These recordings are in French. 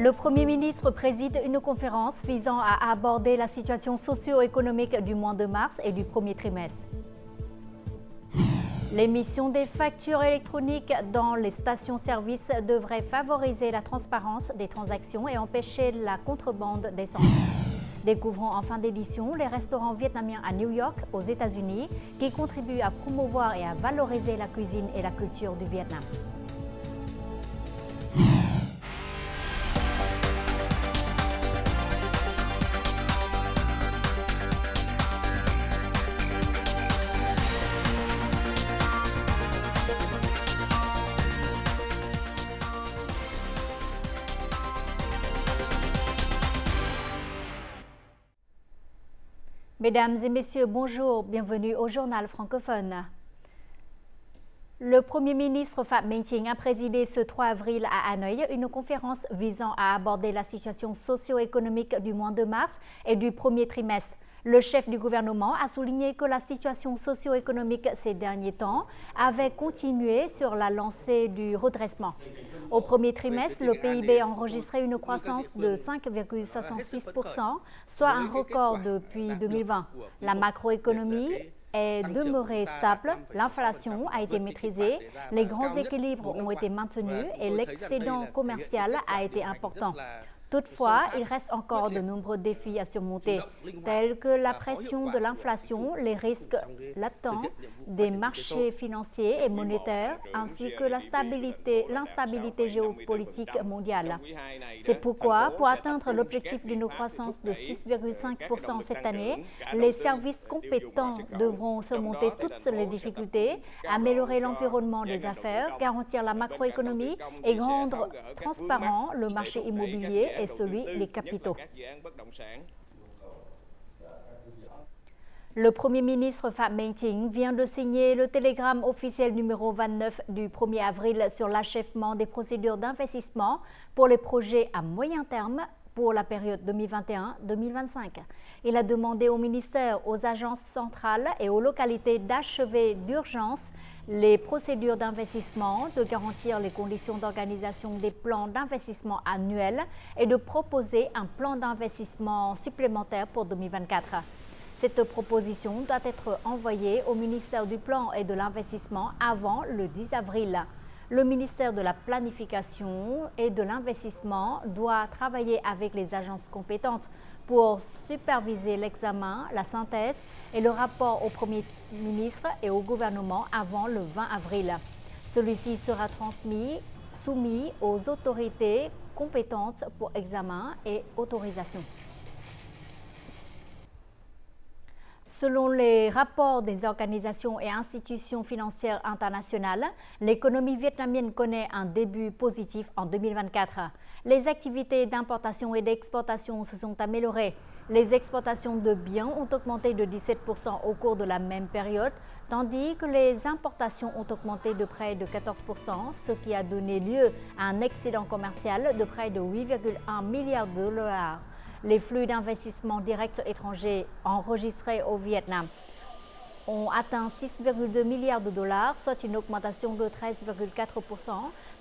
Le Premier ministre préside une conférence visant à aborder la situation socio-économique du mois de mars et du premier trimestre. L'émission des factures électroniques dans les stations-service devrait favoriser la transparence des transactions et empêcher la contrebande d'essence. Découvrons en fin d'édition les restaurants vietnamiens à New York, aux États-Unis, qui contribuent à promouvoir et à valoriser la cuisine et la culture du Vietnam. Mesdames et messieurs, bonjour, bienvenue au journal francophone. Le Premier ministre Phạm Minh Chính a présidé ce 3 avril à Hanoï une conférence visant à aborder la situation socio-économique du mois de mars et du premier trimestre. Le chef du gouvernement a souligné que la situation socio-économique ces derniers temps avait continué sur la lancée du redressement. Au premier trimestre, le PIB a enregistré une croissance de 5,66%, soit un record depuis 2020. La macroéconomie est demeurée stable, l'inflation a été maîtrisée, les grands équilibres ont été maintenus et l'excédent commercial a été important. Toutefois, il reste encore de nombreux défis à surmonter, tels que la pression de l'inflation, les risques latents des marchés financiers et monétaires, ainsi que l'instabilité géopolitique mondiale. C'est pourquoi, pour atteindre l'objectif d'une croissance de 6,5% cette année, les services compétents devront surmonter toutes les difficultés, améliorer l'environnement des affaires, garantir la macroéconomie et rendre transparent le marché immobilier et celui des capitaux. Le Premier ministre Phạm Minh Chính vient de signer le télégramme officiel numéro 29 du 1er avril sur l'achèvement des procédures d'investissement pour les projets à moyen terme pour la période 2021-2025. Il a demandé au ministère, aux agences centrales et aux localités d'achever d'urgence les procédures d'investissement, de garantir les conditions d'organisation des plans d'investissement annuels et de proposer un plan d'investissement supplémentaire pour 2024. Cette proposition doit être envoyée au ministère du Plan et de l'Investissement avant le 10 avril. Le ministère de la Planification et de l'Investissement doit travailler avec les agences compétentes pour superviser l'examen, la synthèse et le rapport au Premier ministre et au gouvernement avant le 20 avril. Celui-ci sera soumis aux autorités compétentes pour examen et autorisation. Selon les rapports des organisations et institutions financières internationales, l'économie vietnamienne connaît un début positif en 2024. Les activités d'importation et d'exportation se sont améliorées. Les exportations de biens ont augmenté de 17% au cours de la même période, tandis que les importations ont augmenté de près de 14%, ce qui a donné lieu à un excédent commercial de près de 8,1 milliards de dollars. Les flux d'investissement direct étrangers enregistrés au Vietnam ont atteint 6,2 milliards de dollars, soit une augmentation de 13,4%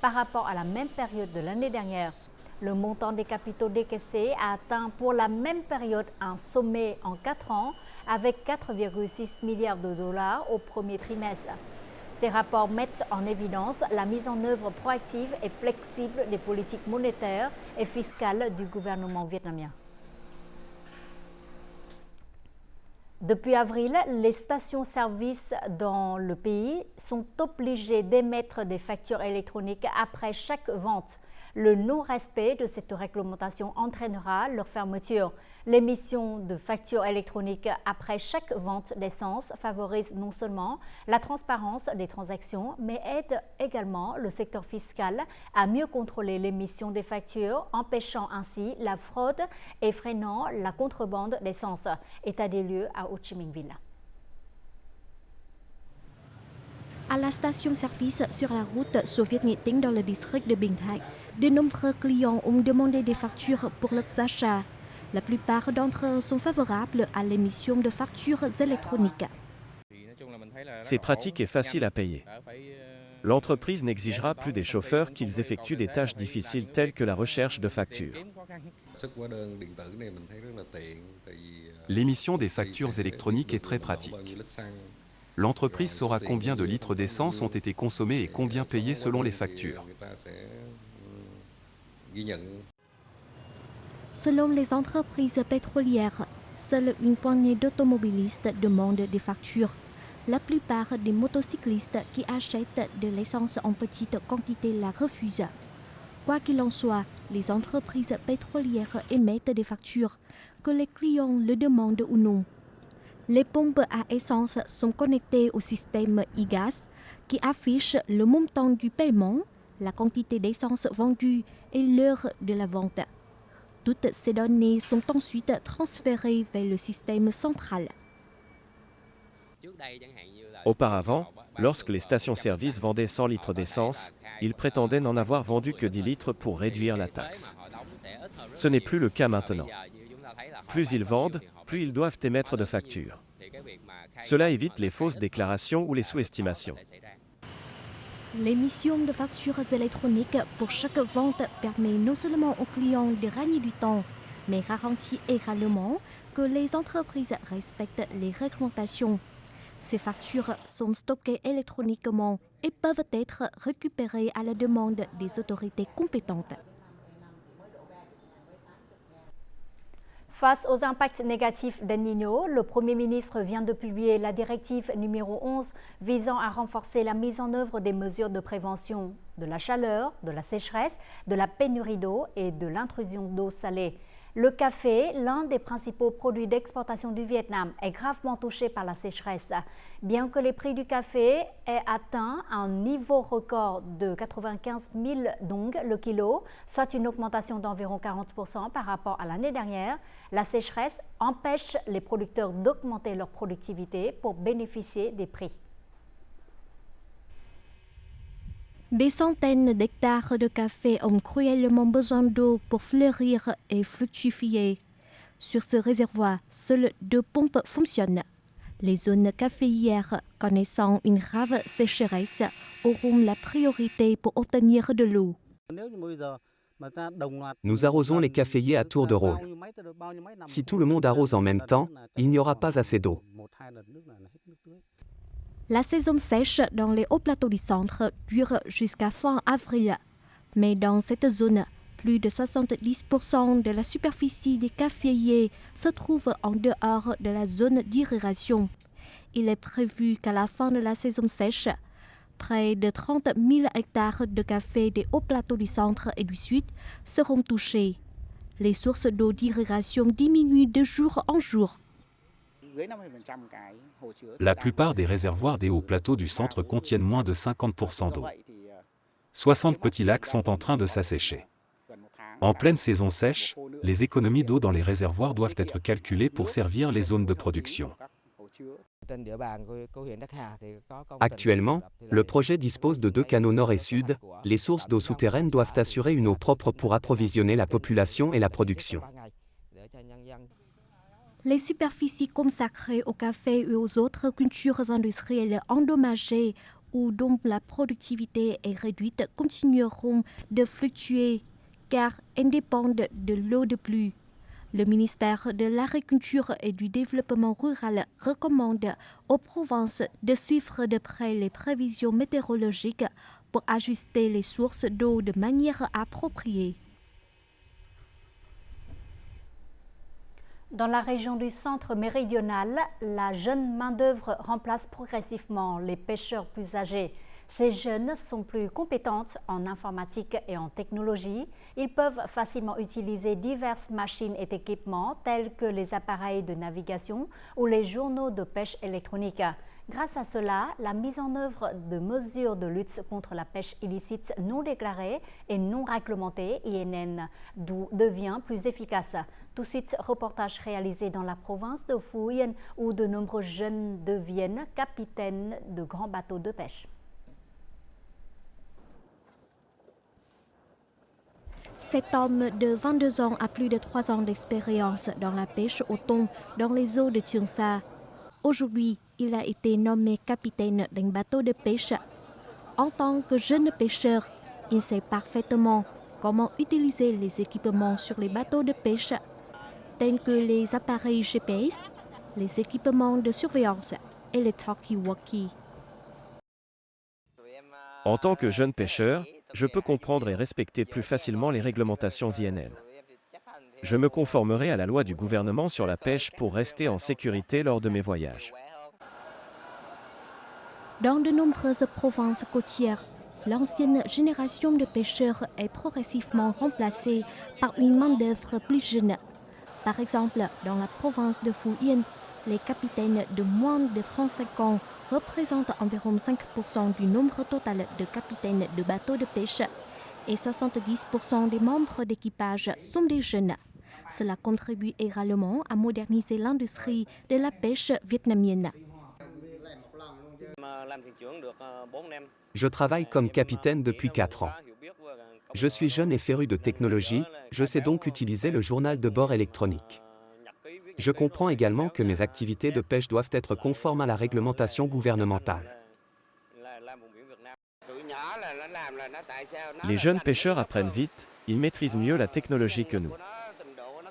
par rapport à la même période de l'année dernière. Le montant des capitaux décaissés a atteint pour la même période un sommet en 4 ans avec 4,6 milliards de dollars au premier trimestre. Ces rapports mettent en évidence la mise en œuvre proactive et flexible des politiques monétaires et fiscales du gouvernement vietnamien. Depuis avril, les stations-service dans le pays sont obligées d'émettre des factures électroniques après chaque vente. Le non-respect de cette réglementation entraînera leur fermeture. L'émission de factures électroniques après chaque vente d'essence favorise non seulement la transparence des transactions, mais aide également le secteur fiscal à mieux contrôler l'émission des factures, empêchant ainsi la fraude et freinant la contrebande d'essence. État des lieux à Ho Chi Minh Ville. À la station-service sur la route Soviet Nghệ Tĩnh dans le district de Bình Thạnh, de nombreux clients ont demandé des factures pour leurs achats. La plupart d'entre eux sont favorables à l'émission de factures électroniques. C'est pratique et facile à payer. L'entreprise n'exigera plus des chauffeurs qu'ils effectuent des tâches difficiles telles que la recherche de factures. L'émission des factures électroniques est très pratique. L'entreprise saura combien de litres d'essence ont été consommés et combien payés selon les factures. Selon les entreprises pétrolières, seule une poignée d'automobilistes demandent des factures. La plupart des motocyclistes qui achètent de l'essence en petite quantité la refusent. Quoi qu'il en soit, les entreprises pétrolières émettent des factures, que les clients le demandent ou non. Les pompes à essence sont connectées au système e-gas qui affiche le montant du paiement, la quantité d'essence vendue et l'heure de la vente. Toutes ces données sont ensuite transférées vers le système central. Auparavant, lorsque les stations-service vendaient 100 litres d'essence, ils prétendaient n'en avoir vendu que 10 litres pour réduire la taxe. Ce n'est plus le cas maintenant. Plus ils vendent, plus ils doivent émettre de factures. Cela évite les fausses déclarations ou les sous-estimations. L'émission de factures électroniques pour chaque vente permet non seulement aux clients de gagner du temps, mais garantit également que les entreprises respectent les réglementations. Ces factures sont stockées électroniquement et peuvent être récupérées à la demande des autorités compétentes. Face aux impacts négatifs d'El Niño, le Premier ministre vient de publier la directive numéro 11 visant à renforcer la mise en œuvre des mesures de prévention de la chaleur, de la sécheresse, de la pénurie d'eau et de l'intrusion d'eau salée. Le café, l'un des principaux produits d'exportation du Vietnam, est gravement touché par la sécheresse. Bien que les prix du café aient atteint un niveau record de 95 000 dong le kilo, soit une augmentation d'environ 40% par rapport à l'année dernière, la sécheresse empêche les producteurs d'augmenter leur productivité pour bénéficier des prix. Des centaines d'hectares de café ont cruellement besoin d'eau pour fleurir et fructifier. Sur ce réservoir, seules 2 pompes fonctionnent. Les zones caféières connaissant une grave sécheresse auront la priorité pour obtenir de l'eau. Nous arrosons les caféiers à tour de rôle. Si tout le monde arrose en même temps, il n'y aura pas assez d'eau. La saison sèche dans les hauts plateaux du centre dure jusqu'à fin avril. Mais dans cette zone, plus de 70% de la superficie des caféiers se trouve en dehors de la zone d'irrigation. Il est prévu qu'à la fin de la saison sèche, près de 30 000 hectares de café des hauts plateaux du centre et du sud seront touchés. Les sources d'eau d'irrigation diminuent de jour en jour. La plupart des réservoirs des hauts plateaux du centre contiennent moins de 50% d'eau. 60 petits lacs sont en train de s'assécher. En pleine saison sèche, les économies d'eau dans les réservoirs doivent être calculées pour servir les zones de production. Actuellement, le projet dispose de 2 canaux nord et sud. Les sources d'eau souterraines doivent assurer une eau propre pour approvisionner la population et la production. Les superficies consacrées au café et aux autres cultures industrielles endommagées ou dont la productivité est réduite continueront de fluctuer car elles dépendent de l'eau de pluie. Le ministère de l'Agriculture et du Développement rural recommande aux provinces de suivre de près les prévisions météorologiques pour ajuster les sources d'eau de manière appropriée. Dans la région du centre méridional, la jeune main-d'œuvre remplace progressivement les pêcheurs plus âgés. Ces jeunes sont plus compétentes en informatique et en technologie. Ils peuvent facilement utiliser diverses machines et équipements tels que les appareils de navigation ou les journaux de pêche électronique. Grâce à cela, la mise en œuvre de mesures de lutte contre la pêche illicite non déclarée et non réglementée, INN, devient plus efficace. Tout de suite, reportage réalisé dans la province de Phú Yên où de nombreux jeunes deviennent capitaines de grands bateaux de pêche. Cet homme de 22 ans a plus de 3 ans d'expérience dans la pêche au thon dans les eaux de Trường Sa. Aujourd'hui, il a été nommé capitaine d'un bateau de pêche. En tant que jeune pêcheur, il sait parfaitement comment utiliser les équipements sur les bateaux de pêche, tels que les appareils GPS, les équipements de surveillance et les talkie-walkie. En tant que jeune pêcheur, je peux comprendre et respecter plus facilement les réglementations INN. Je me conformerai à la loi du gouvernement sur la pêche pour rester en sécurité lors de mes voyages. Dans de nombreuses provinces côtières, l'ancienne génération de pêcheurs est progressivement remplacée par une main-d'œuvre plus jeune. Par exemple, dans la province de Phú Yên, les capitaines de moins de 35 ans représentent environ 5% du nombre total de capitaines de bateaux de pêche et 70% des membres d'équipage sont des jeunes. Cela contribue également à moderniser l'industrie de la pêche vietnamienne. Je travaille comme capitaine depuis 4 ans. Je suis jeune et féru de technologie, je sais donc utiliser le journal de bord électronique. Je comprends également que mes activités de pêche doivent être conformes à la réglementation gouvernementale. Les jeunes pêcheurs apprennent vite, ils maîtrisent mieux la technologie que nous.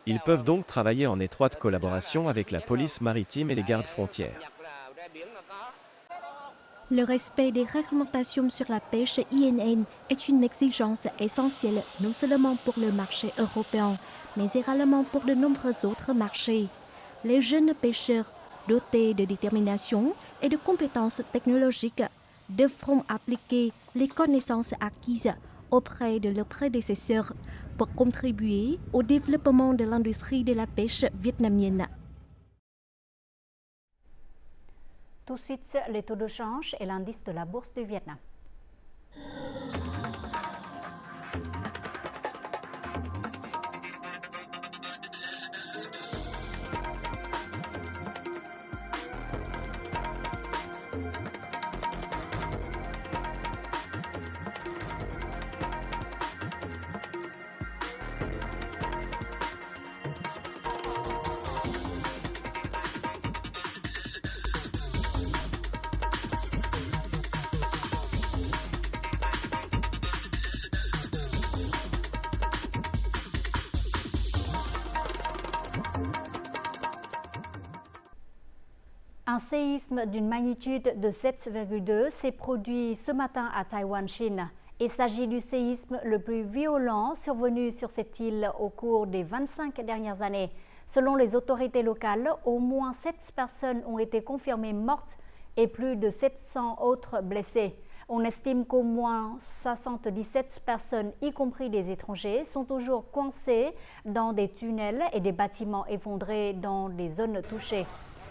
Ils peuvent donc travailler en étroite collaboration avec la police maritime et les gardes frontières. Le respect des réglementations sur la pêche INN est une exigence essentielle non seulement pour le marché européen, mais également pour de nombreux autres marchés. Les jeunes pêcheurs, dotés de détermination et de compétences technologiques, devront appliquer les connaissances acquises auprès de leurs prédécesseurs pour contribuer au développement de l'industrie de la pêche vietnamienne. Tout de suite, les taux de change et l'indice de la bourse du Vietnam. Un séisme d'une magnitude de 7,2 s'est produit ce matin à Taïwan, Chine. Il s'agit du séisme le plus violent survenu sur cette île au cours des 25 dernières années. Selon les autorités locales, au moins 7 personnes ont été confirmées mortes et plus de 700 autres blessées. On estime qu'au moins 77 personnes, y compris des étrangers, sont toujours coincées dans des tunnels et des bâtiments effondrés dans les zones touchées.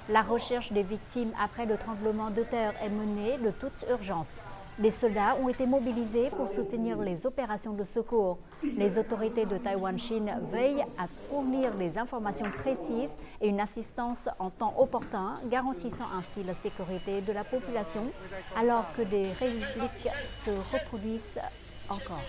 La recherche des victimes après le tremblement de terre est menée de toute urgence. Des soldats ont été mobilisés pour soutenir les opérations de secours. Les autorités de Taïwan-Chine veillent à fournir des informations précises et une assistance en temps opportun, garantissant ainsi la sécurité de la population, alors que des républiques se reproduisent encore.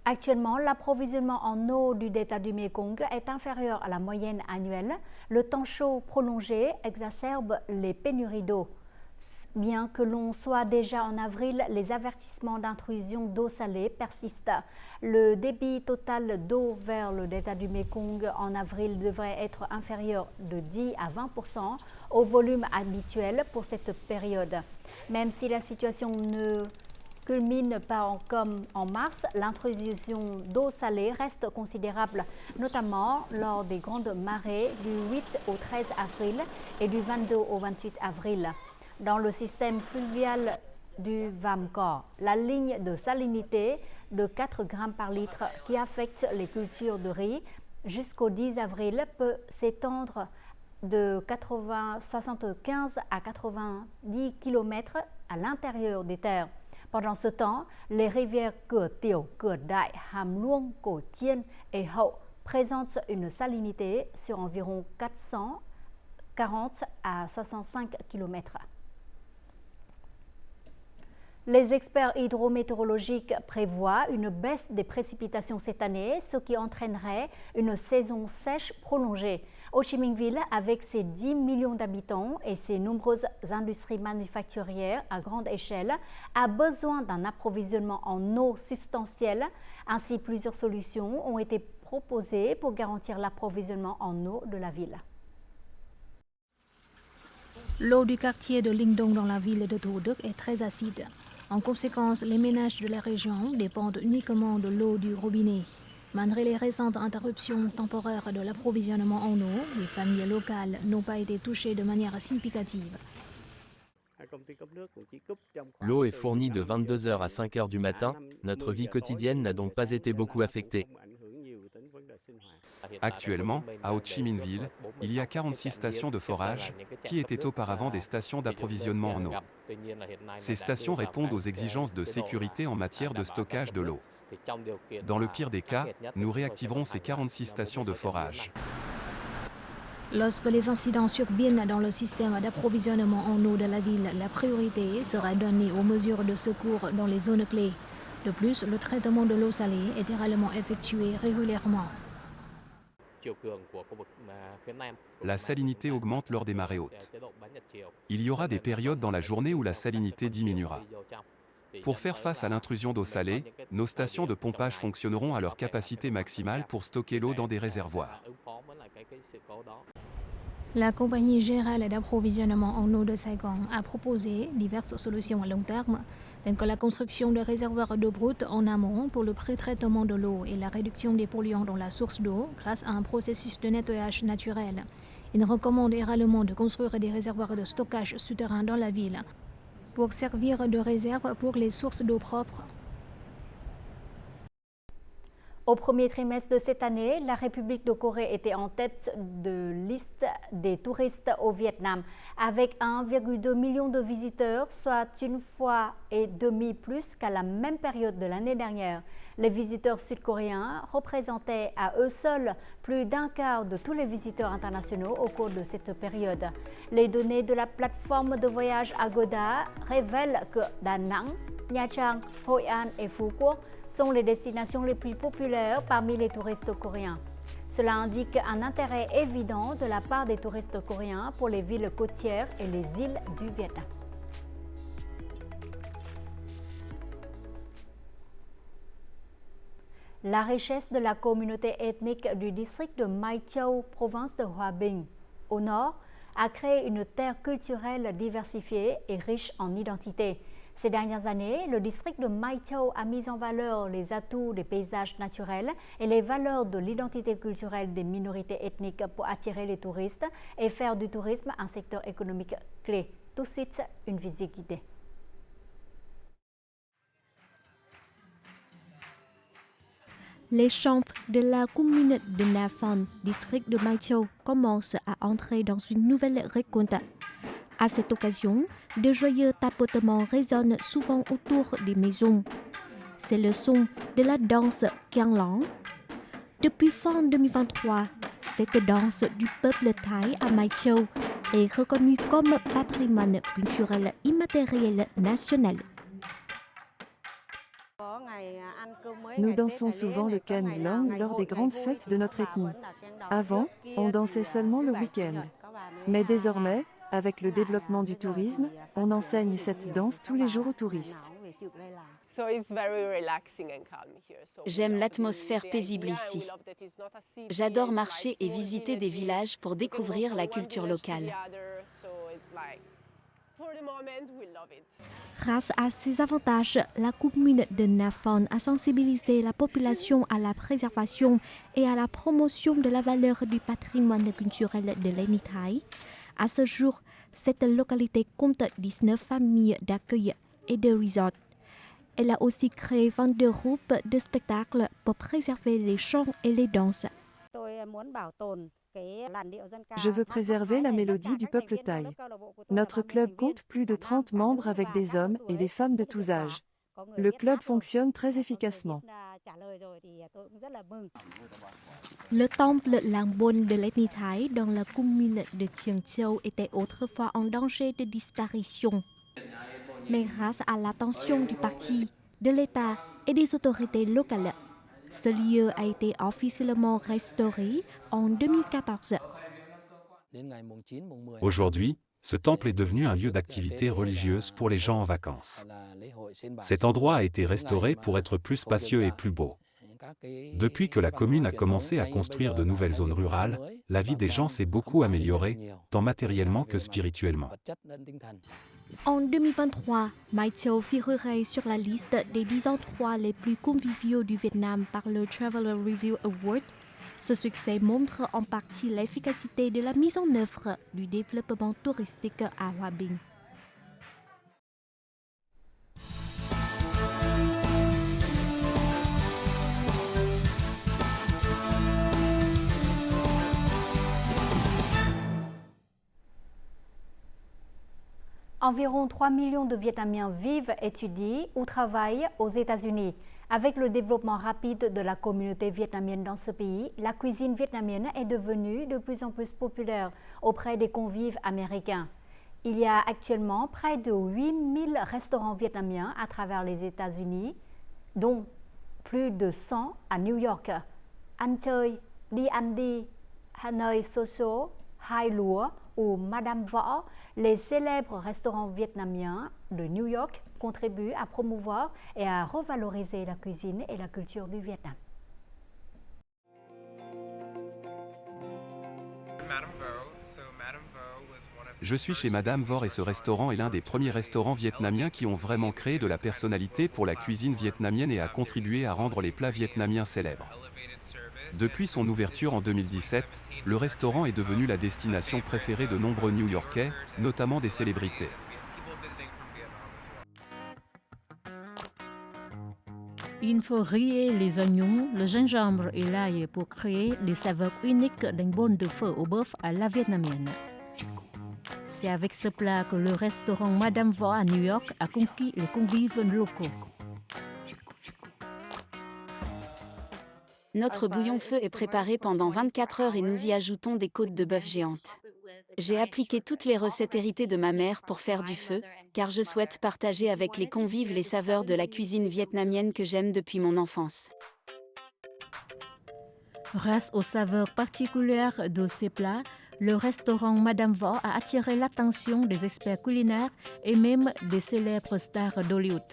Actuellement, l'approvisionnement en eau du delta du Mekong est inférieur à la moyenne annuelle. Le temps chaud prolongé exacerbe les pénuries d'eau. Bien que l'on soit déjà en avril, les avertissements d'intrusion d'eau salée persistent. Le débit total d'eau vers le delta du Mekong en avril devrait être inférieur de 10 à 20% au volume habituel pour cette période. Même si la situation ne culmine pas comme en mars, l'intrusion d'eau salée reste considérable, notamment lors des grandes marées du 8 au 13 avril et du 22 au 28 avril. Dans le système fluvial du Vam Co, la ligne de salinité de 4 grammes par litre qui affecte les cultures de riz jusqu'au 10 avril peut s'étendre de 75 à 90 km à l'intérieur des terres. Pendant ce temps, les rivières Cửa Tiểu, Cửa Đại, Hàm Luông, Cổ Chiên et Hậu présentent une salinité sur environ 440 à 65 km. Les experts hydrométéorologiques prévoient une baisse des précipitations cette année, ce qui entraînerait une saison sèche prolongée. Ho Chi Minh Ville, avec ses 10 millions d'habitants et ses nombreuses industries manufacturières à grande échelle, a besoin d'un approvisionnement en eau substantiel. Ainsi, plusieurs solutions ont été proposées pour garantir l'approvisionnement en eau de la ville. L'eau du quartier de Linh Dong dans la ville de Thủ Đức est très acide. En conséquence, les ménages de la région dépendent uniquement de l'eau du robinet. Malgré les récentes interruptions temporaires de l'approvisionnement en eau, les familles locales n'ont pas été touchées de manière significative. L'eau est fournie de 22h à 5h du matin. Notre vie quotidienne n'a donc pas été beaucoup affectée. Actuellement, à Ho Chi Minh Ville, il y a 46 stations de forage, qui étaient auparavant des stations d'approvisionnement en eau. Ces stations répondent aux exigences de sécurité en matière de stockage de l'eau. Dans le pire des cas, nous réactiverons ces 46 stations de forage. Lorsque les incidents surviennent dans le système d'approvisionnement en eau de la ville, la priorité sera donnée aux mesures de secours dans les zones clés. De plus, le traitement de l'eau salée est également effectué régulièrement. La salinité augmente lors des marées hautes. Il y aura des périodes dans la journée où la salinité diminuera. Pour faire face à l'intrusion d'eau salée, nos stations de pompage fonctionneront à leur capacité maximale pour stocker l'eau dans des réservoirs. La Compagnie générale d'approvisionnement en eau de Saigon a proposé diverses solutions à long terme, telles que la construction de réservoirs d'eau brute en amont pour le pré-traitement de l'eau et la réduction des polluants dans la source d'eau grâce à un processus de nettoyage naturel. Il recommande également de construire des réservoirs de stockage souterrains dans la ville pour servir de réserve pour les sources d'eau propre. Au premier trimestre de cette année, la République de Corée était en tête de liste des touristes au Vietnam, avec 1,2 million de visiteurs, soit une fois et demie plus qu'à la même période de l'année dernière. Les visiteurs sud-coréens représentaient à eux seuls plus d'un quart de tous les visiteurs internationaux au cours de cette période. Les données de la plateforme de voyage Agoda révèlent que Da Nang, Nha Trang, Hoi An et Phu Quoc sont les destinations les plus populaires parmi les touristes coréens. Cela indique un intérêt évident de la part des touristes coréens pour les villes côtières et les îles du Vietnam. La richesse de la communauté ethnique du district de Mai Châu, province de Hòa Bình, au nord, a créé une terre culturelle diversifiée et riche en identité. Ces dernières années, le district de Mai Châu a mis en valeur les atouts des paysages naturels et les valeurs de l'identité culturelle des minorités ethniques pour attirer les touristes et faire du tourisme un secteur économique clé. Tout de suite, une visite guidée. Les champs de la commune de Na Phan, district de Mai Châu, commencent à entrer dans une nouvelle récolte. À cette occasion, de joyeux tapotements résonnent souvent autour des maisons. C'est le son de la danse Kiang Long. Depuis fin 2023, cette danse du peuple thaï à Mai Châu est reconnue comme patrimoine culturel immatériel national. Nous dansons souvent le Kiang Long lors des grandes fêtes de notre ethnie. Avant, on dansait seulement le week-end. Mais désormais, avec le développement du tourisme, on enseigne cette danse tous les jours aux touristes. J'aime l'atmosphère paisible ici. J'adore marcher et visiter des villages pour découvrir la culture locale. Grâce à ces avantages, la commune de Na Phan a sensibilisé la population à la préservation et à la promotion de la valeur du patrimoine culturel de l'ethnie thaï. À ce jour, cette localité compte 19 familles d'accueil et de resorts. Elle a aussi créé 22 groupes de spectacles pour préserver les chants et les danses. Je veux préserver la mélodie du peuple thaï. Notre club compte plus de 30 membres avec des hommes et des femmes de tous âges. Le club fonctionne très efficacement. Le temple Langbon de l'ethnie thaï dans la commune de Chiang Châu était autrefois en danger de disparition. Mais grâce à l'attention du parti, de l'État et des autorités locales, ce lieu a été officiellement restauré en 2014. Aujourd'hui, ce temple est devenu un lieu d'activité religieuse pour les gens en vacances. Cet endroit a été restauré pour être plus spacieux et plus beau. Depuis que la commune a commencé à construire de nouvelles zones rurales, la vie des gens s'est beaucoup améliorée, tant matériellement que spirituellement. En 2023, Mai Châu figurait sur la liste des 10 endroits les plus conviviaux du Vietnam par le Traveler Review Award. Ce succès montre en partie l'efficacité de la mise en œuvre du développement touristique à Hoa Binh. Environ 3 millions de Vietnamiens vivent, étudient ou travaillent aux États-Unis. Avec le développement rapide de la communauté vietnamienne dans ce pays, la cuisine vietnamienne est devenue de plus en plus populaire auprès des convives américains. Il y a actuellement près de 8000 restaurants vietnamiens à travers les États-Unis, dont plus de 100 à New York. Ăn chơi, đi ăn đi, Hanoi Social, Hai Lúa ou Madame Vo, les célèbres restaurants vietnamiens de New York contribuent à promouvoir et à revaloriser la cuisine et la culture du Vietnam. Je suis chez Madame Vo et ce restaurant est l'un des premiers restaurants vietnamiens qui ont vraiment créé de la personnalité pour la cuisine vietnamienne et a contribué à rendre les plats vietnamiens célèbres. Depuis son ouverture en 2017, le restaurant est devenu la destination préférée de nombreux New-Yorkais, notamment des célébrités. Il faut griller les oignons, le gingembre et l'ail pour créer des saveurs uniques d'un bol de pho au bœuf à la vietnamienne. C'est avec ce plat que le restaurant Madame Vo à New York a conquis les convives locaux. Notre bouillon feu est préparé pendant 24 heures et nous y ajoutons des côtes de bœuf géantes. J'ai appliqué toutes les recettes héritées de ma mère pour faire du feu, car je souhaite partager avec les convives les saveurs de la cuisine vietnamienne que j'aime depuis mon enfance. Grâce aux saveurs particulières de ces plats, le restaurant Madame Vo a attiré l'attention des experts culinaires et même des célèbres stars d'Hollywood.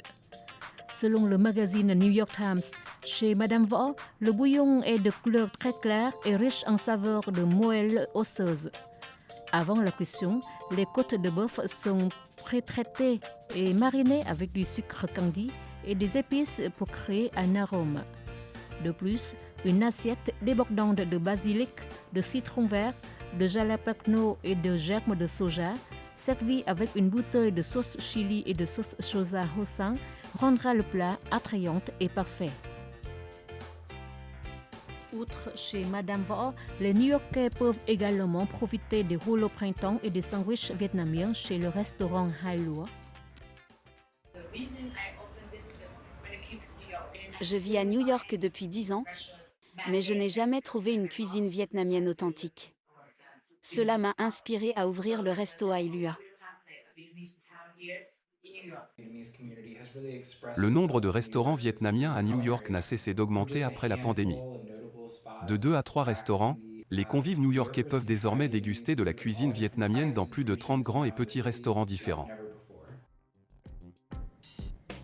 Selon le magazine New York Times, chez Madame Vo, le bouillon est de couleur très claire et riche en saveurs de moelle osseuse. Avant la cuisson, les côtes de bœuf sont pré-traitées et marinées avec du sucre candi et des épices pour créer un arôme. De plus, une assiette débordante de basilic, de citron vert, de jalapeno et de germes de soja, servie avec une bouteille de sauce chili et de sauce soja Hossang, rendra le plat attrayant et parfait. Outre chez Madame Vo, les New-Yorkais peuvent également profiter des rouleaux au printemps et des sandwichs vietnamiens chez le restaurant Hai Lúa. Je vis à New York depuis 10 ans, mais je n'ai jamais trouvé une cuisine vietnamienne authentique. Cela m'a inspiré à ouvrir le resto Hai Lúa. Le nombre de restaurants vietnamiens à New York n'a cessé d'augmenter après la pandémie. De 2 à 3 restaurants, les convives new-yorkais peuvent désormais déguster de la cuisine vietnamienne dans plus de 30 grands et petits restaurants différents.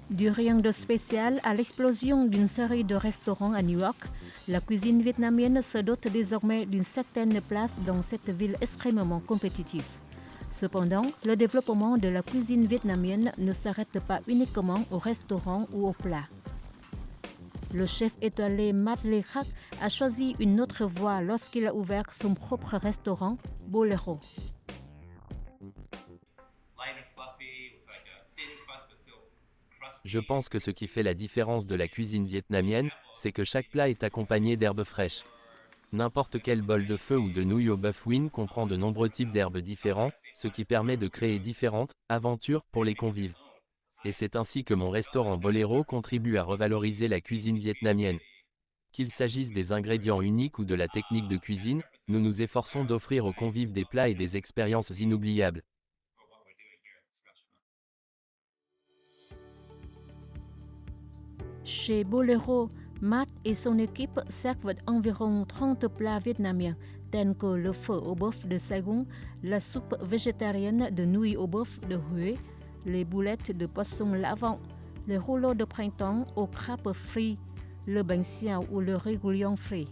Du rien de spécial à l'explosion d'une série de restaurants à New York, la cuisine vietnamienne se dote désormais d'une certaine place dans cette ville extrêmement compétitive. Cependant, le développement de la cuisine vietnamienne ne s'arrête pas uniquement aux restaurants ou aux plats. Le chef étoilé Matt Le Khac a choisi une autre voie lorsqu'il a ouvert son propre restaurant, Bolero. Je pense que ce qui fait la différence de la cuisine vietnamienne, c'est que chaque plat est accompagné d'herbes fraîches. N'importe quel bol de pho ou de nouilles au bœuf Win comprend de nombreux types d'herbes différents, ce qui permet de créer différentes aventures pour les convives. Et c'est ainsi que mon restaurant Bolero contribue à revaloriser la cuisine vietnamienne. Qu'il s'agisse des ingrédients uniques ou de la technique de cuisine, nous nous efforçons d'offrir aux convives des plats et des expériences inoubliables. Chez Bolero, Matt et son équipe servent environ 30 plats vietnamiens, tels que le pho au bœuf de Saigon, la soupe végétarienne de nouilles au bœuf de Huế, les boulettes de poisson lavant, les rouleaux de printemps aux crabes frits, le bánh xèo ou le riz bouillon frit.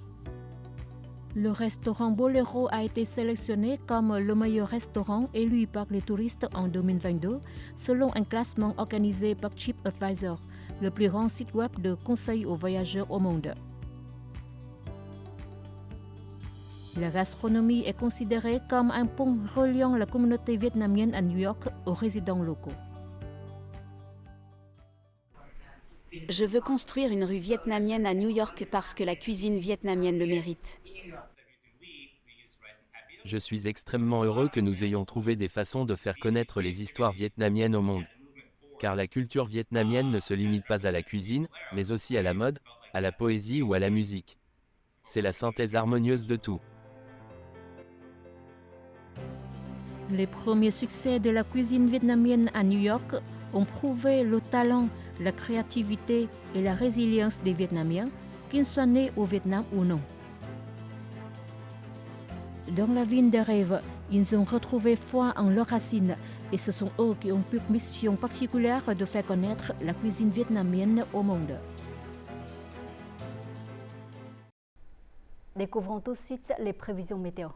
Le restaurant Bolero a été sélectionné comme le meilleur restaurant élu par les touristes en 2022, selon un classement organisé par TripAdvisor, le plus grand site web de conseil aux voyageurs au monde. La gastronomie est considérée comme un pont reliant la communauté vietnamienne à New York aux résidents locaux. Je veux construire une rue vietnamienne à New York parce que la cuisine vietnamienne le mérite. Je suis extrêmement heureux que nous ayons trouvé des façons de faire connaître les histoires vietnamiennes au monde. Car la culture vietnamienne ne se limite pas à la cuisine, mais aussi à la mode, à la poésie ou à la musique. C'est la synthèse harmonieuse de tout. Les premiers succès de la cuisine vietnamienne à New York ont prouvé le talent, la créativité et la résilience des Vietnamiens, qu'ils soient nés au Vietnam ou non. Dans la ville des rêves, ils ont retrouvé foi en leurs racines et ce sont eux qui ont pour mission particulière de faire connaître la cuisine vietnamienne au monde. Découvrons tout de suite les prévisions météo.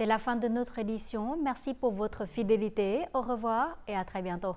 C'est la fin de notre édition. Merci pour votre fidélité. Au revoir et à très bientôt.